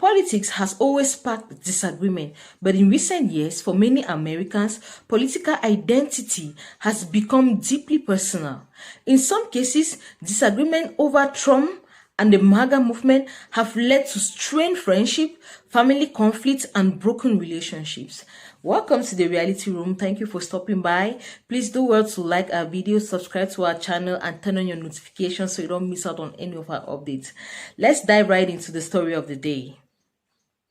Politics has always sparked disagreement, but in recent years, for many Americans, political identity has become deeply personal. In some cases, disagreement over Trump and the MAGA movement have led to strained friendship, family conflicts, and broken relationships. Welcome to the Reality Room. Thank you for stopping by. Please do well to like our video, subscribe to our channel, and turn on your notifications so you don't miss out on any of our updates. Let's dive right into the story of the day.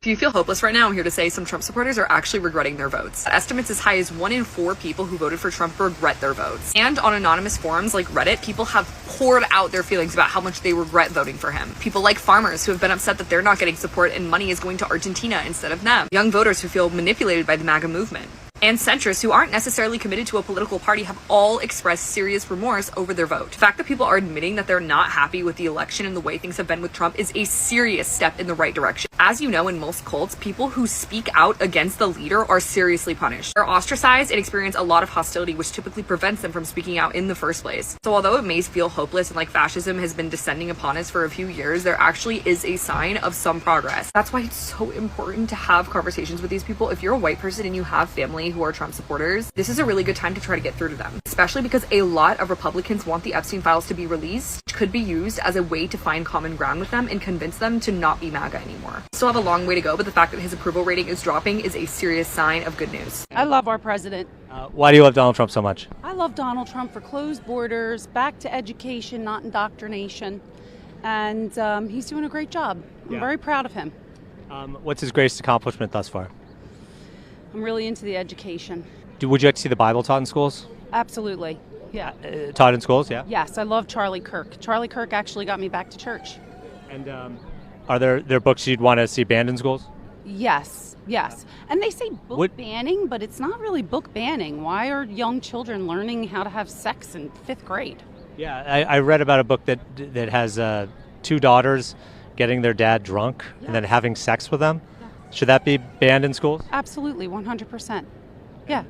If you feel hopeless right now, I'm here to say some Trump supporters are actually regretting their votes. Estimates as high as 1 in 4 people who voted for Trump regret their votes. And on anonymous forums like Reddit, people have poured out their feelings about how much they regret voting for him. People like farmers who have been upset that they're not getting support and money is going to Argentina instead of them. Young voters who feel manipulated by the MAGA movement. And centrists who aren't necessarily committed to a political party have all expressed serious remorse over their vote. The fact that people are admitting that they're not happy with the election and the way things have been with Trump is a serious step in the right direction. As you know, in most cults, people who speak out against the leader are seriously punished. They're ostracized and experience a lot of hostility, which typically prevents them from speaking out in the first place. So although it may feel hopeless and like fascism has been descending upon us for a few years, there actually is a sign of some progress. That's why it's so important to have conversations with these people. If you're a white person and you have family who are Trump supporters, this is a really good time to try to get through to them, especially because a lot of Republicans want the Epstein files to be released, which could be used as a way to find common ground with them and convince them to not be MAGA anymore. Still have a long way to go, but the fact that his approval rating is dropping is a serious sign of good news. I love our president. Why do you love Donald Trump so much? I love Donald Trump for closed borders, back to education, not indoctrination. And he's doing a great job. I'm very proud of him. What's his greatest accomplishment thus far? I'm really into the education. Would you like to see the Bible taught in schools? Absolutely. Yeah. Taught in schools, yeah? Yes, I love Charlie Kirk. Charlie Kirk actually got me back to church. And are there books you'd want to see banned in schools? Yes. And they say book banning, but it's not really book banning. Why are young children learning how to have sex in 5th grade? Yeah, I read about a book that has 2 daughters getting their dad drunk and then having sex with them. Should that be banned in schools? Absolutely, 100%. Yeah.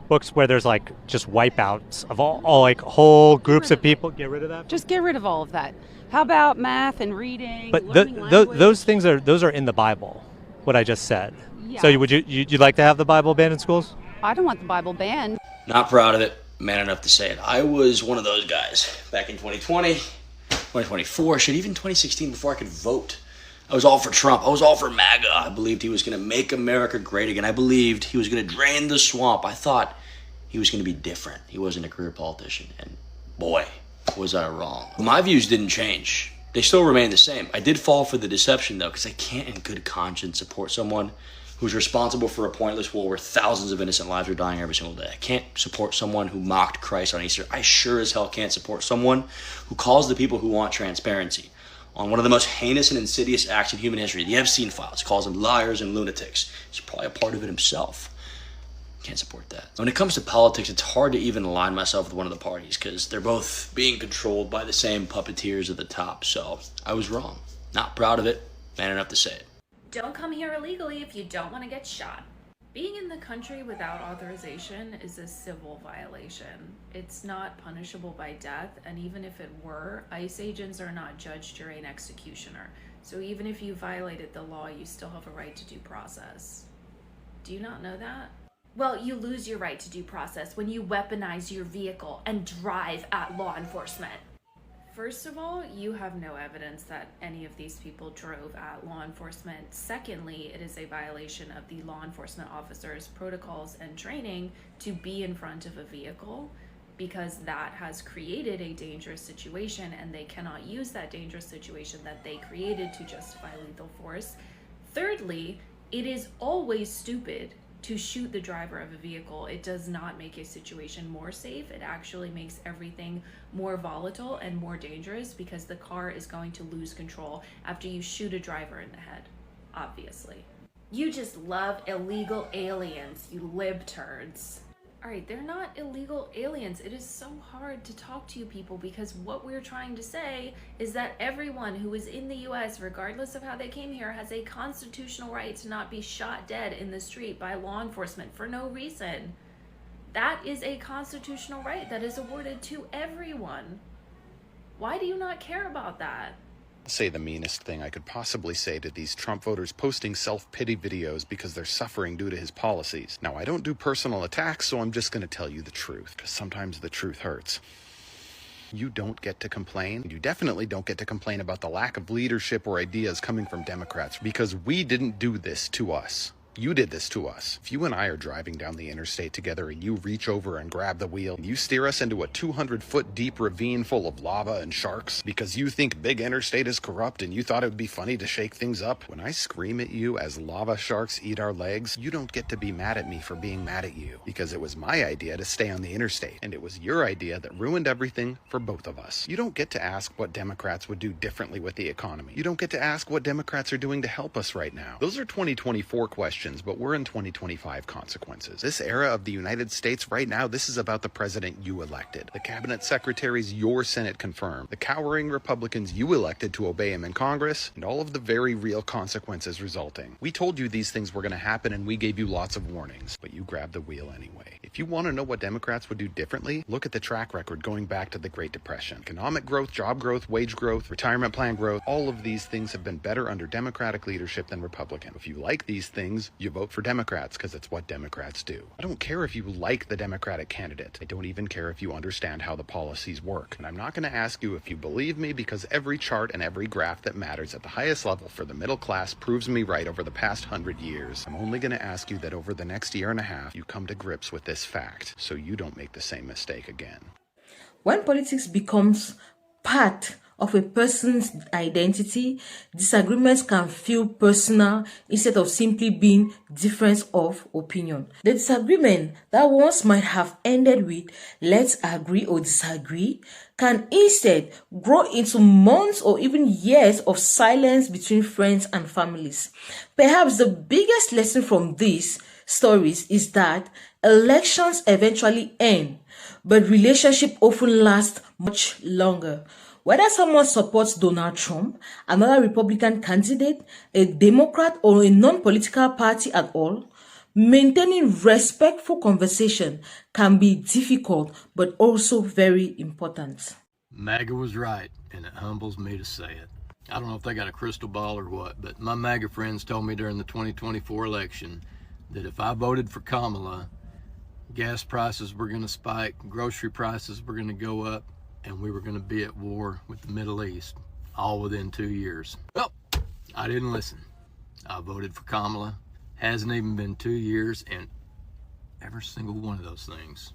Books where there's like just wipeouts of all like whole groups of people. Get rid of that? Just get rid of all of that. How about math and reading? But those things are in the Bible, what I just said. Yeah. So you'd like to have the Bible banned in schools? I don't want the Bible banned. Not proud of it, man enough to say it. I was one of those guys back in 2020, 2024, shit, even 2016 before I could vote. I was all for Trump. I was all for MAGA. I believed he was going to make America great again. I believed he was going to drain the swamp. I thought he was going to be different. He wasn't a career politician. And boy, was I wrong. My views didn't change. They still remain the same. I did fall for the deception, though, because I can't in good conscience support someone who's responsible for a pointless war where thousands of innocent lives are dying every single day. I can't support someone who mocked Christ on Easter. I sure as hell can't support someone who calls the people who want transparency on one of the most heinous and insidious acts in human history, the Epstein files, calls them liars and lunatics. He's probably a part of it himself. Can't support that. When it comes to politics, it's hard to even align myself with one of the parties because they're both being controlled by the same puppeteers at the top. So I was wrong. Not proud of it. Man enough to say it. Don't come here illegally if you don't want to get shot. Being in the country without authorization is a civil violation. It's not punishable by death, and even if it were, ICE agents are not judge, jury, and executioner. So even if you violated the law, you still have a right to due process. Do you not know that? Well, you lose your right to due process when you weaponize your vehicle and drive at law enforcement. First of all, you have no evidence that any of these people drove at law enforcement. Secondly, it is a violation of the law enforcement officers' protocols and training to be in front of a vehicle because that has created a dangerous situation and they cannot use that dangerous situation that they created to justify lethal force. Thirdly, it is always stupid to shoot the driver of a vehicle. It does not make a situation more safe. It actually makes everything more volatile and more dangerous because the car is going to lose control after you shoot a driver in the head, obviously. You just love illegal aliens, you libturds. All right, they're not illegal aliens. It is so hard to talk to you people because what we're trying to say is that everyone who is in the US, regardless of how they came here, has a constitutional right to not be shot dead in the street by law enforcement for no reason. That is a constitutional right that is awarded to everyone. Why do you not care about that? Say the meanest thing I could possibly say to these Trump voters posting self-pity videos because they're suffering due to his policies. Now, I don't do personal attacks, so I'm just going to tell you the truth, because sometimes the truth hurts. You don't get to complain. You definitely don't get to complain about the lack of leadership or ideas coming from Democrats, because we didn't do this to us. You did this to us. If you and I are driving down the interstate together and you reach over and grab the wheel and you steer us into a 200-foot deep ravine full of lava and sharks because you think big interstate is corrupt and you thought it would be funny to shake things up, when I scream at you as lava sharks eat our legs, you don't get to be mad at me for being mad at you, because it was my idea to stay on the interstate, and it was your idea that ruined everything for both of us. You don't get to ask what Democrats would do differently with the economy. You don't get to ask what Democrats are doing to help us right now. Those are 2024 questions, but we're in 2025 consequences. This era of the United States right now, this is about the president you elected, the cabinet secretaries your Senate confirmed, the cowering Republicans you elected to obey him in Congress, and all of the very real consequences resulting. We told you these things were going to happen and we gave you lots of warnings, but you grabbed the wheel anyway. If you want to know what Democrats would do differently, look at the track record going back to the Great Depression. Economic growth, job growth, wage growth, retirement plan growth, all of these things have been better under Democratic leadership than Republican. If you like these things, you vote for Democrats, because it's what Democrats do. I don't care if you like the Democratic candidate. I don't even care if you understand how the policies work. And I'm not going to ask you if you believe me, because every chart and every graph that matters at the highest level for the middle class proves me right over the past 100 years. I'm only going to ask you that over the next year and a half, you come to grips with this fact, so you don't make the same mistake again. When politics becomes part of a person's identity, disagreements can feel personal instead of simply being difference of opinion. The disagreement that once might have ended with "let's agree or disagree" can instead grow into months or even years of silence between friends and families. Perhaps the biggest lesson from these stories is that elections eventually end, but relationships often last much longer. Whether someone supports Donald Trump, another Republican candidate, a Democrat, or a non-political party at all, maintaining respectful conversation can be difficult but also very important. MAGA was right, and it humbles me to say it. I don't know if they got a crystal ball or what, but my MAGA friends told me during the 2024 election that if I voted for Kamala, gas prices were going to spike, grocery prices were going to go up, and we were going to be at war with the Middle East, all within 2 years. Well, I didn't listen. I voted for Kamala. Hasn't even been 2 years, and every single one of those things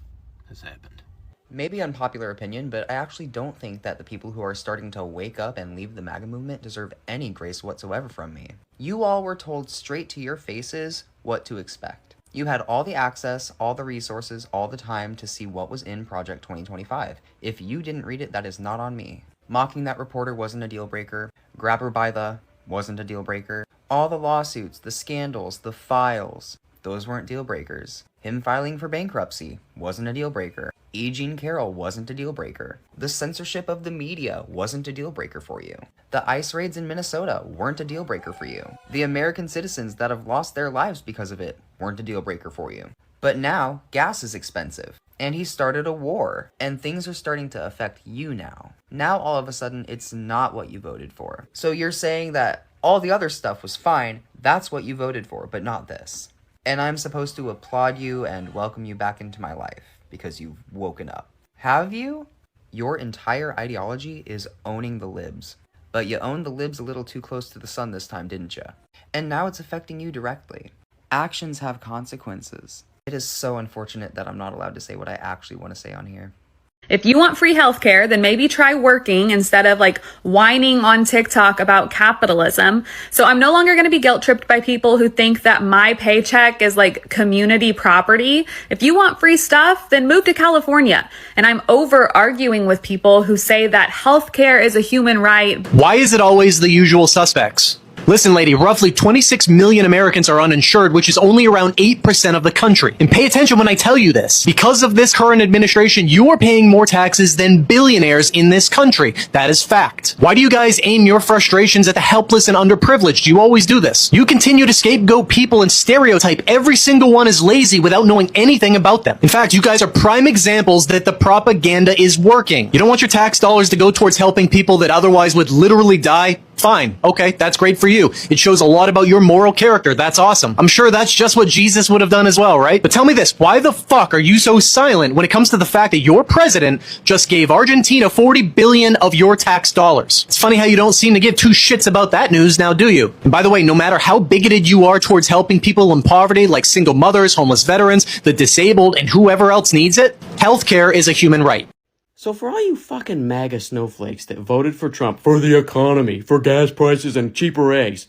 has happened. Maybe unpopular opinion, but I actually don't think that the people who are starting to wake up and leave the MAGA movement deserve any grace whatsoever from me. You all were told straight to your faces what to expect. You had all the access, all the resources, all the time to see what was in Project 2025. If you didn't read it, that is not on me. Mocking that reporter wasn't a deal breaker. Grab her by the wasn't a deal breaker. All the lawsuits, the scandals, the files, those weren't deal breakers. Him filing for bankruptcy wasn't a deal breaker. E. Jean Carroll wasn't a deal breaker. The censorship of the media wasn't a deal breaker for you. The ICE raids in Minnesota weren't a deal breaker for you. The American citizens that have lost their lives because of it weren't a deal breaker for you. But now, gas is expensive. And he started a war. And things are starting to affect you now. Now, all of a sudden, it's not what you voted for. So you're saying that all the other stuff was fine, that's what you voted for, but not this. And I'm supposed to applaud you and welcome you back into my life because you've woken up. Have you? Your entire ideology is owning the libs. But you owned the libs a little too close to the sun this time, didn't you? And now it's affecting you directly. Actions have consequences. It is so unfortunate that I'm not allowed to say what I actually want to say on here. If you want free healthcare, then maybe try working instead of whining on TikTok about capitalism. So I'm no longer going to be guilt tripped by people who think that my paycheck is community property. If you want free stuff, then move to California. And I'm over arguing with people who say that healthcare is a human right. Why is it always the usual suspects? Listen, lady, roughly 26 million Americans are uninsured, which is only around 8% of the country. And pay attention when I tell you this. Because of this current administration, you are paying more taxes than billionaires in this country. That is fact. Why do you guys aim your frustrations at the helpless and underprivileged? You always do this. You continue to scapegoat people and stereotype every single one as lazy without knowing anything about them. In fact, you guys are prime examples that the propaganda is working. You don't want your tax dollars to go towards helping people that otherwise would literally die? Fine. Okay, that's great for you. It shows a lot about your moral character. That's awesome. I'm sure that's just what Jesus would have done as well, right? But tell me this, why the fuck are you so silent when it comes to the fact that your president just gave Argentina 40 billion of your tax dollars? It's funny how you don't seem to give two shits about that news now, do you? And by the way, no matter how bigoted you are towards helping people in poverty like single mothers, homeless veterans, the disabled, and whoever else needs it, healthcare is a human right. So for all you fucking MAGA snowflakes that voted for Trump for the economy, for gas prices and cheaper eggs,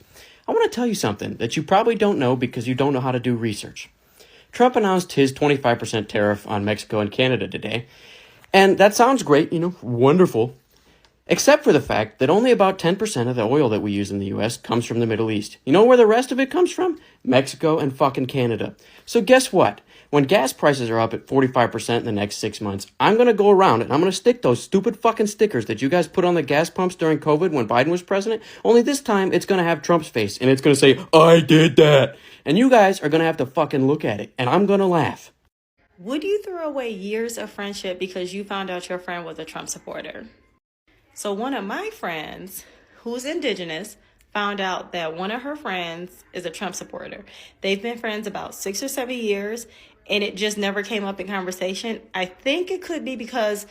I want to tell you something that you probably don't know because you don't know how to do research. Trump announced his 25% tariff on Mexico and Canada today, and that sounds great, wonderful, except for the fact that only about 10% of the oil that we use in the US comes from the Middle East. You know where the rest of it comes from? Mexico and fucking Canada. So guess what? When gas prices are up at 45% in the next 6 months, I'm going to go around and I'm going to stick those stupid fucking stickers that you guys put on the gas pumps during COVID when Biden was president. Only this time it's going to have Trump's face and it's going to say, I did that. And you guys are going to have to fucking look at it and I'm going to laugh. Would you throw away years of friendship because you found out your friend was a Trump supporter? So one of my friends, who's indigenous, found out that one of her friends is a Trump supporter. They've been friends about 6 or 7 years, and it just never came up in conversation. I think it could be because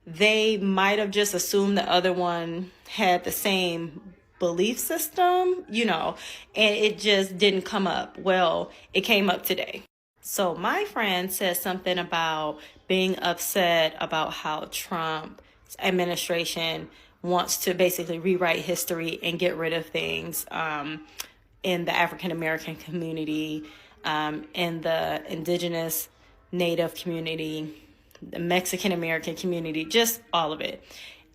they might have just assumed the other one had the same belief system, and it just didn't come up. Well, it came up today. So my friend said something about being upset about how Trump's administration wants to basically rewrite history and get rid of things in the African American community, in the indigenous Native community, the Mexican American community, just all of it.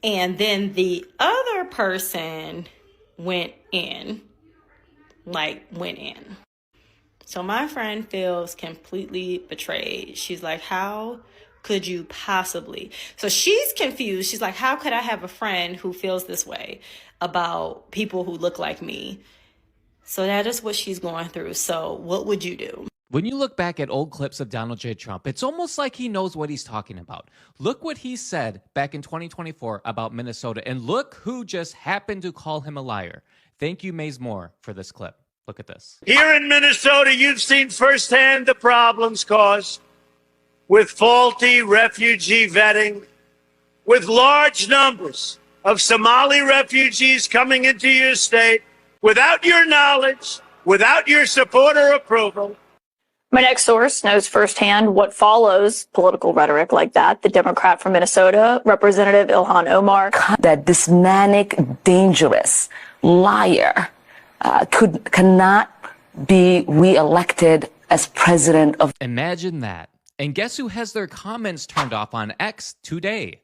And then the other person went in. So my friend feels completely betrayed. She's like, how could you possibly? So she's confused. She's like, how could I have a friend who feels this way about people who look like me? So that is what she's going through. So what would you do? When you look back at old clips of Donald J. Trump, it's almost like he knows what he's talking about. Look what he said back in 2024 about Minnesota, and look who just happened to call him a liar. Thank you, Maze Moore, for this clip. Look at this. Here in Minnesota, you've seen firsthand the problems caused with faulty refugee vetting, with large numbers of Somali refugees coming into your state without your knowledge, without your support or approval. My next source knows firsthand what follows political rhetoric like that. The Democrat from Minnesota, Representative Ilhan Omar. That this manic, dangerous liar cannot be reelected as president of... Imagine that. And guess who has their comments turned off on X today?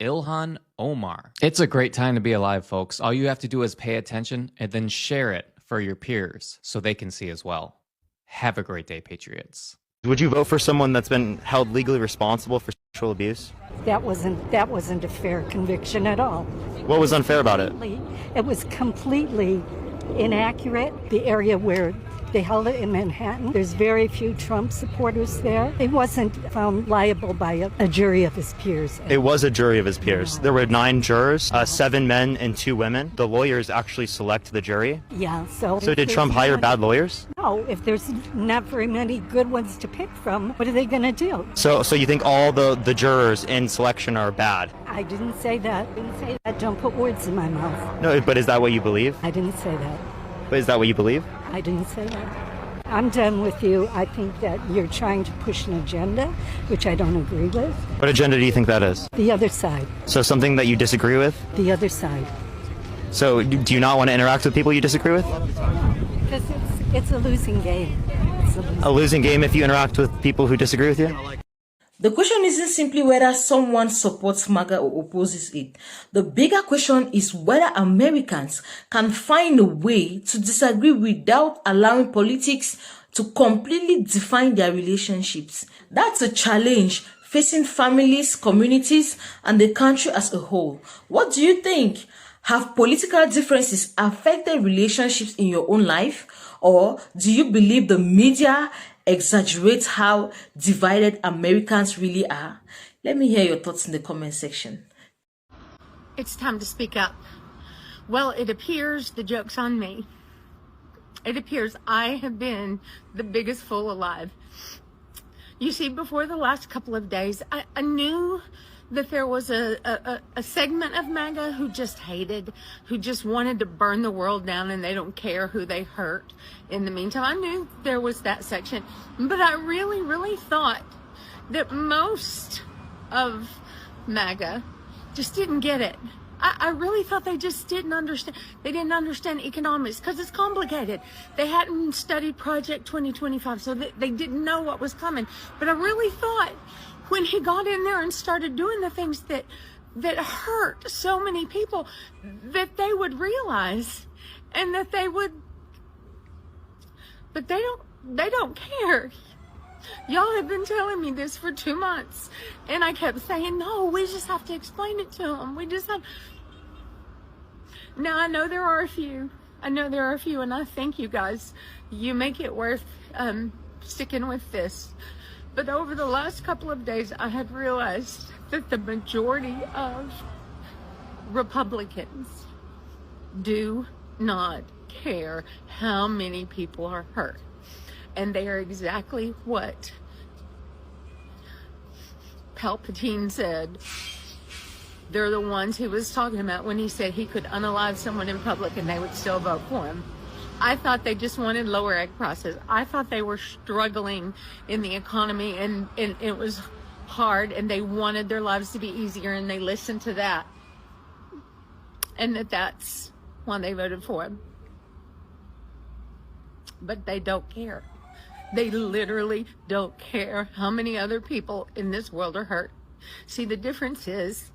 Ilhan Omar. It's a great time to be alive, folks. All you have to do is pay attention and then share it for your peers so they can see as well. Have a great day, Patriots. Would you vote for someone that's been held legally responsible for sexual abuse? That wasn't a fair conviction at all. What was unfair about it? It was completely inaccurate. The area where they held it in Manhattan, there's very few Trump supporters there. He wasn't found liable by a jury of his peers. It was a jury of his peers. There were 9 jurors, 7 men and 2 women. The lawyers actually select the jury. Yeah, so did Trump hire bad lawyers? No, if there's not very many good ones to pick from, what are they going to do? So you think all the jurors in selection are bad? I didn't say that. Don't put words in my mouth. No, but is that what you believe? I didn't say that. But is that what you believe? I didn't say that. I'm done with you. I think that you're trying to push an agenda, which I don't agree with. What agenda do you think that is? The other side. So something that you disagree with? The other side. So do you not want to interact with people you disagree with? Because it's a losing game. A losing game if you interact with people who disagree with you? The question isn't simply whether someone supports MAGA or opposes it. The bigger question is whether Americans can find a way to disagree without allowing politics to completely define their relationships. That's a challenge facing families, communities, and the country as a whole. What do you think? Have political differences affected relationships in your own life? Or do you believe the media exaggerates how divided Americans really are? Let me hear your thoughts in the comment section. It's time to speak up. Well, it appears the joke's on me. It appears I have been the biggest fool alive. You see, before the last couple of days, I knew that there was a segment of MAGA who just hated, who just wanted to burn the world down, and they don't care who they hurt. In the meantime, I knew there was that section, but I really, really thought that most of MAGA just didn't get it. I really thought they just didn't understand. They didn't understand economics because it's complicated. They hadn't studied Project 2025, so they didn't know what was coming. But I really thought when he got in there and started doing the things that hurt so many people, that they would realize, and that they would. But they don't care. Y'all have been telling me this for 2 months, and I kept saying, no, we just have to explain it to them. We just have. Now, I know there are a few, and I thank you guys. You make it worth sticking with this. But over the last couple of days, I had realized that the majority of Republicans do not care how many people are hurt. And they are exactly what Palpatine said. They're the ones he was talking about when he said he could unalive someone in public and they would still vote for him. I thought they just wanted lower egg prices. I thought they were struggling in the economy and it was hard and they wanted their lives to be easier, and they listened to that. And that's why they voted for him. But they don't care. They literally don't care how many other people in this world are hurt. See, the difference is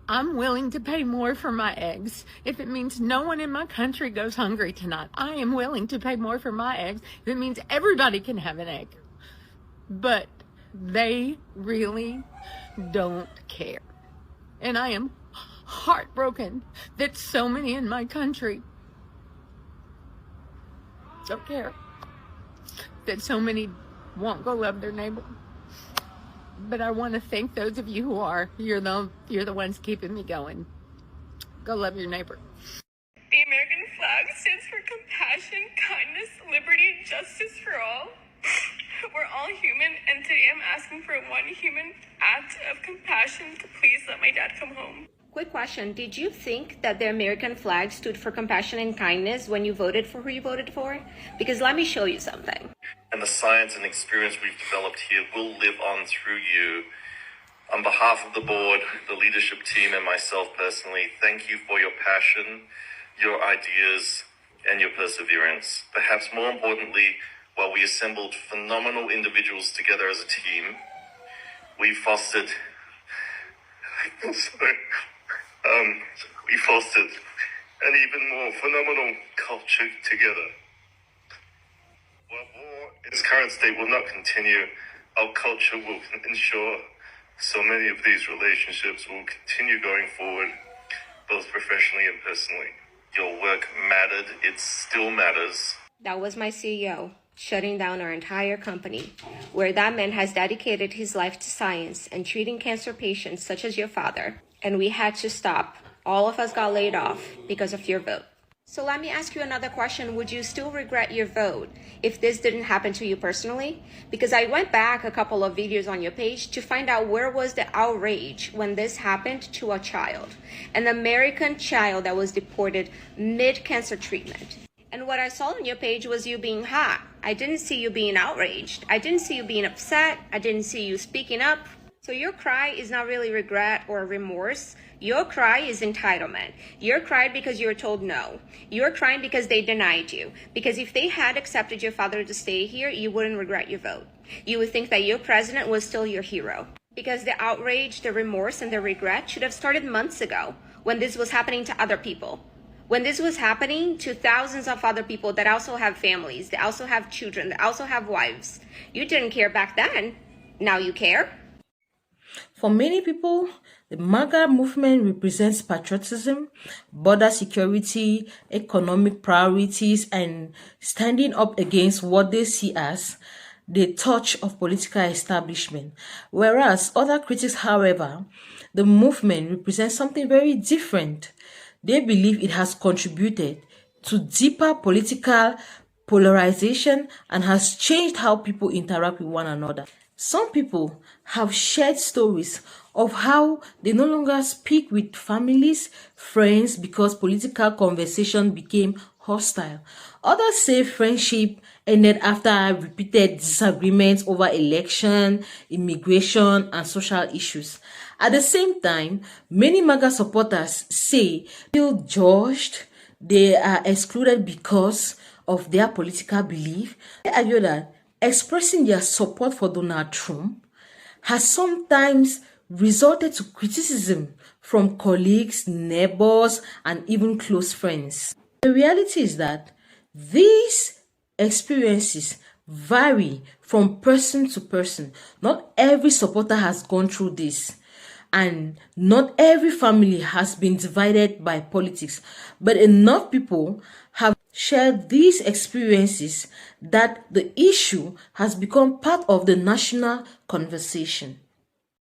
I'm willing to pay more for my eggs if it means no one in my country goes hungry tonight. I am willing to pay more for my eggs if it means everybody can have an egg. But they really don't care. And I am heartbroken that so many in my country don't care. That so many won't go love their neighbor. But I want to thank those of you who are. You're the ones keeping me going. Go love your neighbor. The American flag stands for compassion, kindness, liberty, justice for all. We're all human, and today I'm asking for one human act of compassion to please let my dad come home. Quick question. Did you think that the American flag stood for compassion and kindness when you voted for who you voted for? Because let me show you something. And the science and experience we've developed here will live on through you. On behalf of the board, the leadership team, and myself personally, thank you for your passion, your ideas, and your perseverance. Perhaps more importantly, while we assembled phenomenal individuals together as a team, we fostered an even more phenomenal culture together. While war in its current state will not continue, our culture will ensure so many of these relationships will continue going forward, both professionally and personally. Your work mattered. It still matters. That was my CEO shutting down our entire company, where that man has dedicated his life to science and treating cancer patients such as your father. And we had to stop. All of us got laid off because of your vote. So let me ask you another question. Would you still regret your vote if this didn't happen to you personally? Because I went back a couple of videos on your page to find out where was the outrage when this happened to a child, an American child that was deported mid-cancer treatment. And what I saw on your page was you being hot. I didn't see you being outraged. I didn't see you being upset. I didn't see you speaking up. So your cry is not really regret or remorse. Your cry is entitlement. You're crying because you were told no. You're crying because they denied you. Because if they had accepted your father to stay here, you wouldn't regret your vote. You would think that your president was still your hero. Because the outrage, the remorse, and the regret should have started months ago when this was happening to other people. When this was happening to thousands of other people that also have families, they also have children, they also have wives. You didn't care back then. Now you care? For many people, the MAGA movement represents patriotism, border security, economic priorities, and standing up against what they see as the torch of political establishment. Whereas other critics, however, the movement represents something very different. They believe it has contributed to deeper political polarization and has changed how people interact with one another. Some people have shared stories of how they no longer speak with families, friends, because political conversation became hostile. Others say friendship ended after repeated disagreements over election, immigration, and social issues. At the same time, many MAGA supporters say they feel judged, they are excluded because of their political belief. They argue that expressing their support for Donald Trump has sometimes resulted to criticism from colleagues, neighbors, and even close friends. The reality is that these experiences vary from person to person. Not every supporter has gone through this, and not every family has been divided by politics, but enough people have shared these experiences that the issue has become part of the national conversation.